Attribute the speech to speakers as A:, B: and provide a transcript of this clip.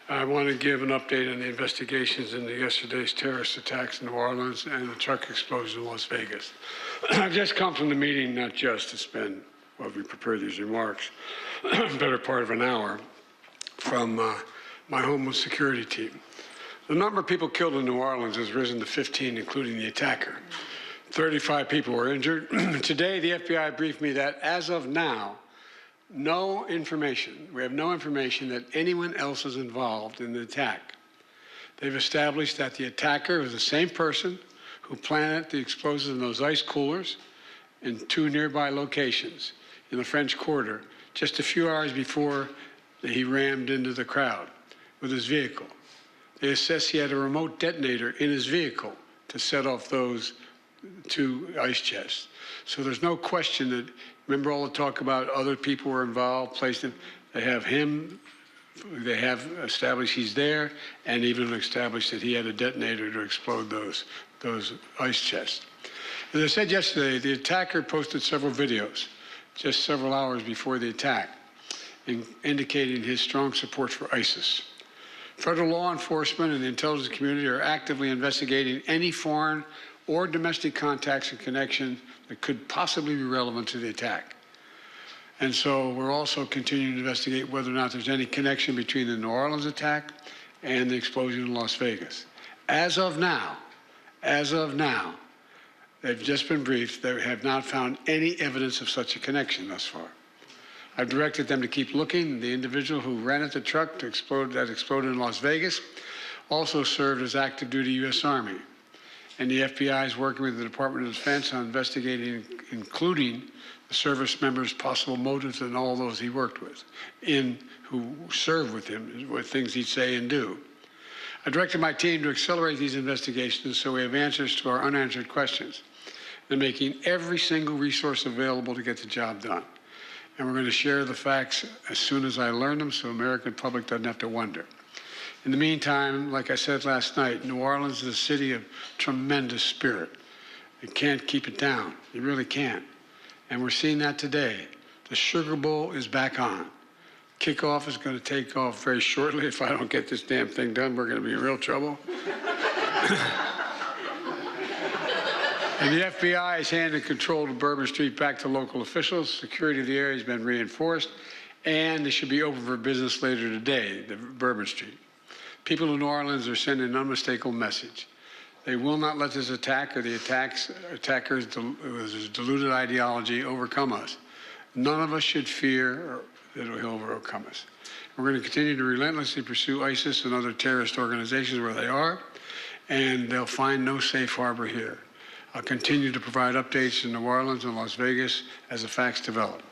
A: I want to give an update on the investigations into yesterday's terrorist attacks in New Orleans and the truck explosion in Las Vegas. I've just come from the meeting, not just to spend, while we prepare these remarks, better part of an hour, from my Homeland Security team. The number of people killed in New Orleans has risen to 15, including the attacker. 35 people were injured. Today, the FBI briefed me that, as of now, we have no information that anyone else is involved in the attack. They've established that the attacker was the same person who planted the explosives in those ice coolers in 2 nearby locations in the French Quarter just a few hours before he rammed into the crowd with his vehicle. They assess he had a remote detonator in his vehicle to set off those 2 ice chests. So there's no question that, remember all the talk about other people were involved, placed in, they have him, they have established he's there, and even established that he had a detonator to explode those ice chests. As I said yesterday, the attacker posted several videos just several hours before the attack, indicating his strong support for ISIS. Federal law enforcement and the intelligence community are actively investigating any foreign or domestic contacts and connection that could possibly be relevant to the attack. And so we're also continuing to investigate whether or not there's any connection between the New Orleans attack and the explosion in Las Vegas. As of now, they've just been briefed. They have not found any evidence of such a connection thus far. I've directed them to keep looking. The individual who rented the truck that exploded in Las Vegas also served as active duty U.S. Army. And the FBI is working with the Department of Defense on investigating, including the service members' possible motives and all those he worked with, who served with him, with things he'd say and do. I directed my team to accelerate these investigations so we have answers to our unanswered questions. They're making every single resource available to get the job done. And we're going to share the facts as soon as I learn them so the American public doesn't have to wonder. In the meantime, like I said last night, New Orleans is a city of tremendous spirit. You can't keep it down. You really can't. And we're seeing that today. The Sugar Bowl is back on. Kickoff is going to take off very shortly. If I don't get this damn thing done, we're going to be in real trouble. And the FBI has handed control of Bourbon Street back to local officials. Security of the area has been reinforced, and they should be open for business later today, the Bourbon Street. People in New Orleans are sending an unmistakable message. They will not let this attack or the attackers' deluded ideology overcome us. None of us should fear that he'll overcome us. We're going to continue to relentlessly pursue ISIS and other terrorist organizations where they are, and they'll find no safe harbor here. I'll continue to provide updates in New Orleans and Las Vegas as the facts develop.